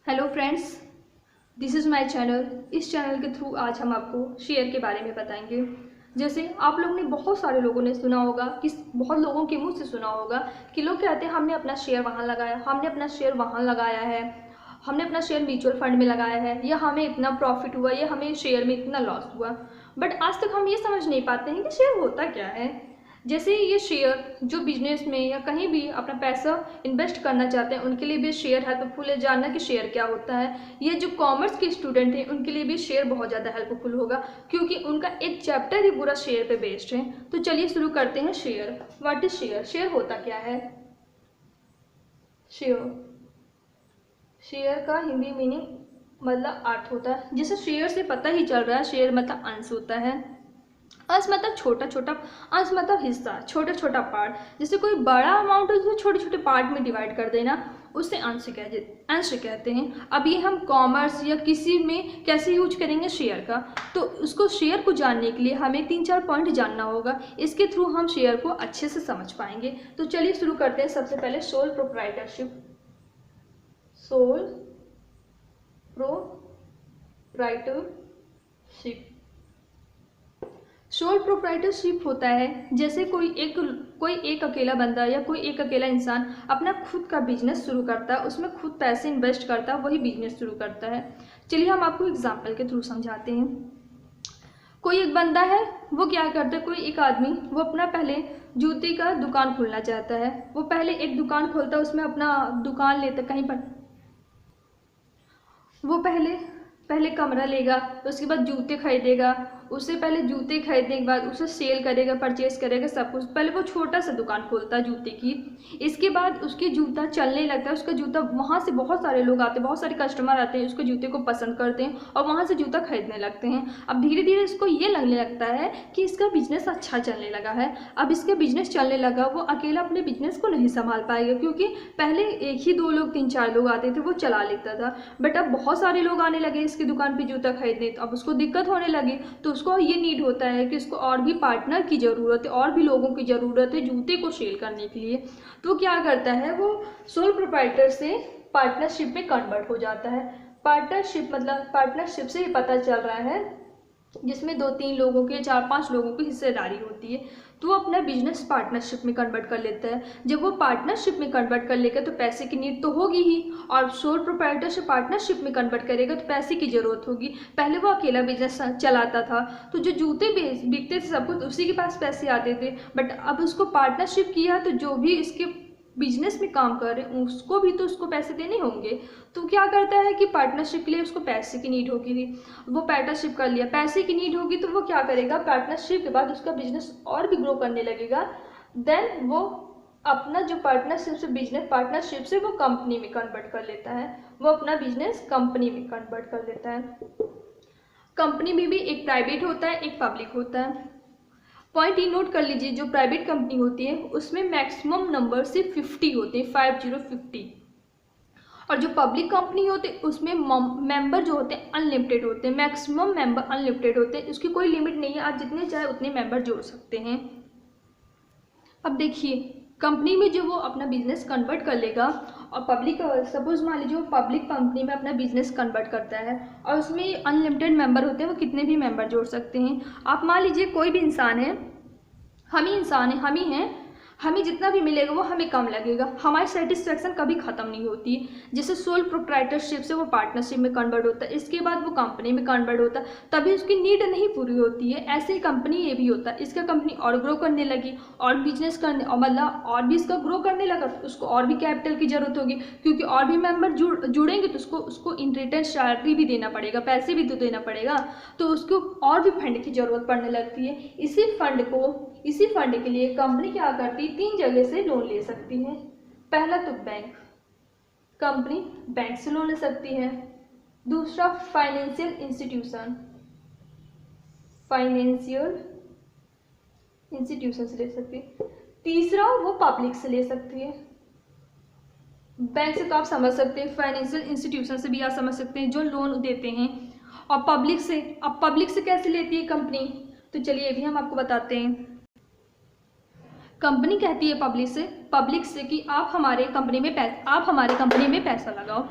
Hello friends, this is my channel. इस channel के through आज हम आपको शेयर के बारे में बताएंगे। जैसे आप लोगों ने बहुत सारे लोगों ने सुना होगा कि बहुत लोगों के मुंह से सुना होगा कि लोग कहते हैं हमने अपना शेयर वहाँ लगाया, हमने अपना शेयर वहाँ लगाया है, हमने अपना शेयर म्यूचुअल फंड में लगाया है, या हमें इतना प्रॉफिट हुआ, या हमें शेयर में इतना लॉस हुआ। बट आज तक हम ये समझ नहीं पाते हैं कि शेयर होता क्या है। जैसे ये शेयर जो बिजनेस में या कहीं भी अपना पैसा इन्वेस्ट करना चाहते हैं उनके लिए भी शेयर हेल्पफुल है जानना कि शेयर क्या होता है। ये जो कॉमर्स के स्टूडेंट हैं उनके लिए भी शेयर बहुत ज़्यादा हेल्पफुल होगा, क्योंकि उनका एक चैप्टर ही पूरा शेयर पे बेस्ड है। तो चलिए शुरू करते हैं। Share, what is share? Share होता क्या है? शेयर शेयर का हिंदी मीनिंग मतलब अर्थ होता है। जैसे शेयर से पता ही चल रहा है, शेयर मतलब अंश होता है। अंश मतलब छोटा छोटा, अंश मतलब हिस्सा, छोटा छोटा पार्ट। जैसे कोई बड़ा अमाउंट है उसको छोटे छोटे पार्ट में डिवाइड कर देना, उससे अंश कहते हैं। अब ये हम कॉमर्स या किसी में कैसे यूज करेंगे शेयर का, तो उसको शेयर को जानने के लिए हमें 3-4 पॉइंट जानना होगा। इसके थ्रू हम शेयर को अच्छे से समझ पाएंगे। तो चलिए शुरू करते हैं। सबसे पहले sole proprietorship. Sole proprietorship sole proprietorship होता है जैसे कोई एक अकेला बंदा या कोई एक अकेला इंसान अपना खुद का बिजनेस शुरू करता है, उसमें खुद पैसे इन्वेस्ट करता है, वही बिजनेस शुरू करता है। चलिए हम आपको एग्जांपल के थ्रू समझाते हैं। कोई एक बंदा है, वो क्या करता है, कोई एक आदमी वो अपना पहले जूते का दुकान खोलना चाहता है। वो पहले एक दुकान खोलता है, उसमें अपना दुकान लेता कहीं पर। वो पहले कमरा लेगा, उसके बाद जूते खरीदेगा, उससे पहले जूते खरीदने के बाद उसे सेल करेगा, परचेस करेगा, सब कुछ। पहले वो छोटा सा दुकान खोलता है जूते की। इसके बाद उसके जूता चलने लगता है, उसका जूता वहाँ से बहुत सारे लोग आते हैं, बहुत सारे कस्टमर आते हैं, उसके जूते को पसंद करते हैं और वहाँ से जूता खरीदने लगते हैं। अब धीरे धीरे इसको ये लगने लगता है कि इसका बिजनेस अच्छा चलने लगा है। अब इसका बिजनेस चलने लगा, वो अकेला अपने बिजनेस को नहीं संभाल पाएगा, क्योंकि पहले एक ही 2 लोग 3-4 लोग आते थे, वो चला लेता था। बट अब बहुत सारे लोग आने लगे इसकी दुकान पे जूता खरीदने, तो अब उसको दिक्कत होने लगी। तो उसको ये नीड होता है कि उसको और भी पार्टनर की ज़रूरत है, और भी लोगों की ज़रूरत है जूते को सेल करने के लिए। तो क्या करता है, वो सोल प्रोप्राइटर से पार्टनरशिप में कन्वर्ट हो जाता है। पार्टनरशिप मतलब पार्टनरशिप से पता चल रहा है जिसमें 2-3 लोगों के, 4-5 लोगों की हिस्सेदारी होती है। तो वो अपना बिजनेस पार्टनरशिप में कन्वर्ट कर लेता है। जब वो पार्टनरशिप में कन्वर्ट कर लेगा तो पैसे की नीड तो होगी ही, और सोल प्रोप्राइटर से पार्टनरशिप में कन्वर्ट करेगा तो पैसे की ज़रूरत होगी। पहले वो अकेला बिजनेस चलाता था, तो जो जूते बिकते थे सब कुछ उसी के पास पैसे आते थे। बट अब उसको पार्टनरशिप किया तो जो भी इसके बिजनेस में काम कर रहे हैं उसको भी तो उसको पैसे देने होंगे। तो क्या करता है कि पार्टनरशिप के लिए उसको पैसे की नीड होगी, वो पार्टनरशिप कर लिया, पैसे की नीड होगी तो वो क्या करेगा, पार्टनरशिप के बाद उसका बिजनेस और भी ग्रो करने लगेगा। देन वो अपना जो पार्टनरशिप से बिजनेस पार्टनरशिप से वो कंपनी में कन्वर्ट कर लेता है, वो अपना बिजनेस कंपनी में कन्वर्ट कर लेता है। कंपनी में भी एक प्राइवेट होता है, एक पब्लिक होता है। पॉइंट ये नोट कर लीजिए, जो प्राइवेट कंपनी होती है उसमें मैक्सिमम नंबर सिर्फ 50 होते हैं, 50। और जो पब्लिक कंपनी होती है उसमें मेंबर जो होते हैं अनलिमिटेड होते हैं, मैक्सिमम मेंबर अनलिमिटेड होते हैं, उसकी कोई लिमिट नहीं है, आप जितने चाहे उतने मेंबर जोड़ सकते हैं। अब देखिए, कंपनी में जो वो अपना बिजनेस कन्वर्ट कर लेगा, और पब्लिक, सपोज मान लीजिए वो पब्लिक कंपनी में अपना बिजनेस कन्वर्ट करता है और उसमें अनलिमिटेड मेंबर होते हैं, वो कितने भी मेंबर जोड़ सकते हैं। आप मान लीजिए कोई भी इंसान है, हम ही इंसान हैं, हम ही हैं, हमें जितना भी मिलेगा वो हमें कम लगेगा, हमारी सेटिस्फेक्शन कभी ख़त्म नहीं होती है। जैसे सोल प्रोप्राइटरशिप से वो पार्टनरशिप में कन्वर्ट होता है, इसके बाद वो कंपनी में कन्वर्ट होता है, तभी उसकी नीड नहीं पूरी होती है। ऐसे ही कंपनी ये भी होता है, इसका कंपनी और ग्रो करने लगी और बिजनेस करने, और मतलब और भी इसका ग्रो करने लगा तो उसको और भी कैपिटल की ज़रूरत होगी, क्योंकि और भी मेंबर जुड़ेंगे तो उसको इन रिटर्न सैलरी भी देना पड़ेगा, पैसे भी तो देना पड़ेगा, तो उसको और भी फंड की ज़रूरत पड़ने लगती है। इसी फंड के लिए कंपनी क्या करती है, 3 जगह से लोन ले सकती है। पहला तो बैंक, कंपनी बैंक से लोन ले सकती है। दूसरा फाइनेंशियल इंस्टीट्यूशन से ले सकती है। तीसरा वो पब्लिक से ले सकती है। बैंक से तो आप समझ सकते हैं, फाइनेंशियल इंस्टीट्यूशन से भी आप समझ सकते हैं जो लोन देते हैं। और पब्लिक से, अब पब्लिक से कैसे लेती है कंपनी, तो चलिए ये भी हम आपको बताते हैं। कंपनी कहती है पब्लिक से कि आप हमारे कंपनी में पैसा लगाओ।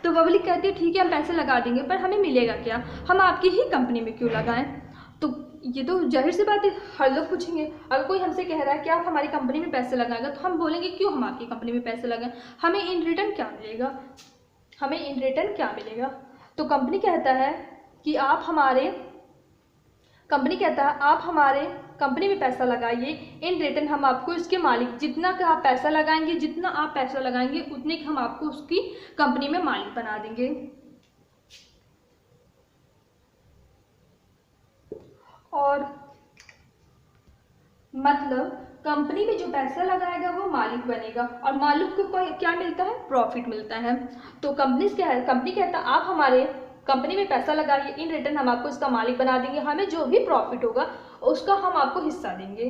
तो पब्लिक कहती है ठीक है हम पैसे लगा देंगे, पर हमें मिलेगा क्या, हम आपकी ही कंपनी में क्यों लगाएं। तो ये तो जाहिर सी बात है, हर लोग पूछेंगे। अगर कोई हमसे कह रहा है कि आप हमारी कंपनी में पैसे लगाएंगे, तो हम बोलेंगे क्यों हम आपकी कंपनी में पैसे लगाएं, हमें इन रिटर्न क्या मिलेगा, हमें इन रिटर्न क्या मिलेगा। तो कंपनी कहता है कि आप हमारे कंपनी में पैसा लगाइए, इन रिटर्न हम आपको इसके मालिक, जितना का आप पैसा लगाएंगे उतने हम आपको उसकी कंपनी में मालिक बना देंगे। और मतलब कंपनी में जो पैसा लगाएगा वो मालिक बनेगा, और मालिक को क्या मिलता है, प्रॉफिट मिलता है। तो कंपनी कहता है आप हमारे कंपनी में पैसा लगाइए, इन रिटर्न हम आपको इसका मालिक बना देंगे, हमें जो भी प्रॉफिट होगा उसका हम आपको हिस्सा देंगे।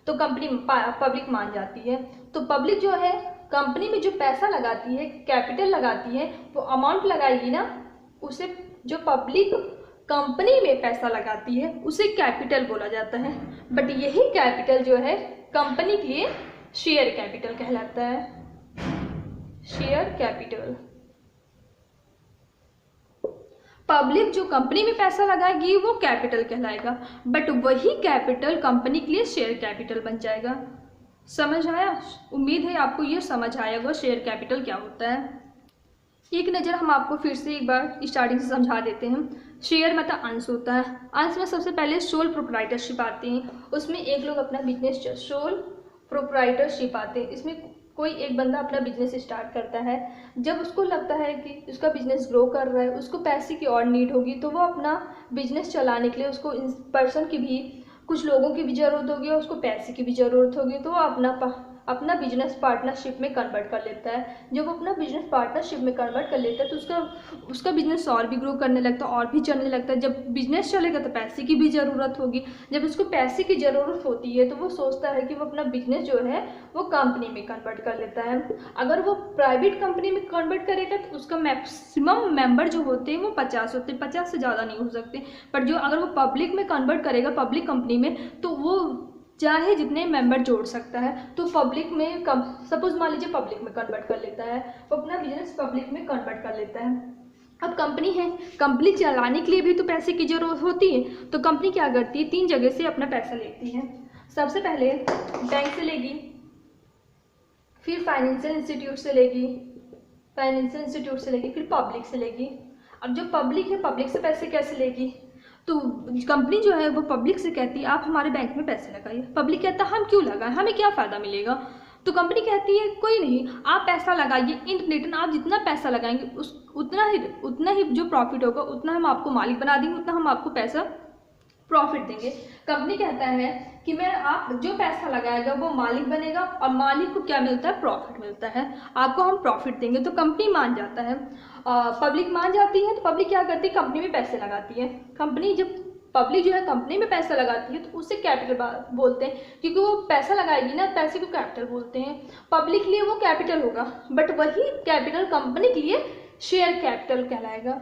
तो पब्लिक मान जाती है। तो पब्लिक जो है कंपनी में जो पैसा लगाती है, कैपिटल लगाती है, वो अमाउंट लगाएगी ना, उसे जो पब्लिक कंपनी में पैसा लगाती है उसे कैपिटल बोला जाता है। बट यही कैपिटल जो है कंपनी के लिए शेयर कैपिटल कहलाता है, शेयर कैपिटल। पब्लिक जो कंपनी में पैसा लगाएगी वो कैपिटल कहलाएगा, बट वही कैपिटल कंपनी के लिए शेयर कैपिटल बन जाएगा। समझ आया? उम्मीद है आपको ये समझ आया होगा शेयर कैपिटल क्या होता है। एक नज़र हम आपको फिर से एक बार स्टार्टिंग से समझा देते हैं। शेयर मतलब अंश होता है। अंश में सबसे पहले सोल प्रोप्राइटरशिप आती है, उसमें एक लोग अपना बिजनेस, सोल प्रोप्राइटरशिप आते हैं। इसमें कोई एक बंदा अपना बिजनेस स्टार्ट करता है, जब उसको लगता है कि उसका बिजनेस ग्रो कर रहा है, उसको पैसे की और नीड होगी, तो वो अपना बिजनेस चलाने के लिए उसको पर्सन की भी, कुछ लोगों की भी ज़रूरत होगी और उसको पैसे की भी ज़रूरत होगी, तो वो अपना बिजनेस पार्टनरशिप में कन्वर्ट कर लेता है। जब वो अपना बिजनेस पार्टनरशिप में कन्वर्ट कर लेता है तो उसका बिजनेस और भी ग्रो करने लगता है, और भी चलने लगता है। जब बिजनेस चलेगा तो पैसे की भी ज़रूरत होगी, जब उसको पैसे की ज़रूरत होती है तो वो सोचता है कि वो अपना बिजनेस जो है वो कंपनी में कन्वर्ट कर लेता है। अगर वो प्राइवेट कंपनी में कन्वर्ट करेगा तो उसका मैक्सिमम मेंबर जो होते हैं वो 50 होते हैं, 50 से ज़्यादा नहीं हो सकते। पर जो अगर वो पब्लिक में कन्वर्ट करेगा, पब्लिक कंपनी में, तो वो चाहे जितने मेंबर जोड़ सकता है। तो पब्लिक में सपोज मान लीजिए पब्लिक में कन्वर्ट कर लेता है, वो अपना बिजनेस पब्लिक में कन्वर्ट कर लेता है। अब कंपनी है, कंपनी चलाने के लिए भी तो पैसे की ज़रूरत होती है, तो कंपनी क्या करती है, 3 जगह से अपना पैसा लेती है। सबसे पहले बैंक से लेगी, फिर फाइनेंशियल इंस्टीट्यूट से लेगी, फिर पब्लिक से लेगी। अब जो पब्लिक है, पब्लिक से पैसे कैसे लेगी, तो कंपनी जो है वो पब्लिक से कहती है आप हमारे बैंक में पैसे लगाइए। पब्लिक कहता है हम क्यों लगाएं, हमें क्या फ़ायदा मिलेगा। तो कंपनी कहती है कोई नहीं, आप पैसा लगाइए, इन रिटर्न आप जितना पैसा लगाएंगे उतना ही जो प्रॉफिट होगा उतना हम आपको मालिक बना देंगे, उतना हम आपको पैसा प्रॉफिट देंगे। कंपनी कहता है कि मैं आप जो पैसा लगाएगा वो मालिक बनेगा, और मालिक को क्या मिलता है, प्रॉफिट मिलता है, आपको हम प्रॉफिट देंगे। तो कंपनी मान जाता है, पब्लिक मान जाती है। तो पब्लिक क्या करती है, कंपनी में पैसे लगाती है। कंपनी जब पब्लिक जो है कंपनी में पैसा लगाती है तो उससे कैपिटल बोलते हैं, क्योंकि वो पैसा लगाएगी ना, पैसे को कैपिटल बोलते हैं। पब्लिक के लिए वो कैपिटल होगा, बट वही कैपिटल कंपनी के लिए शेयर कैपिटल कहलाएगा।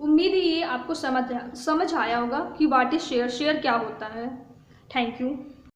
उम्मीद है ये आपको समझ आया होगा कि व्हाट इज शेयर, शेयर क्या होता है। Thank you.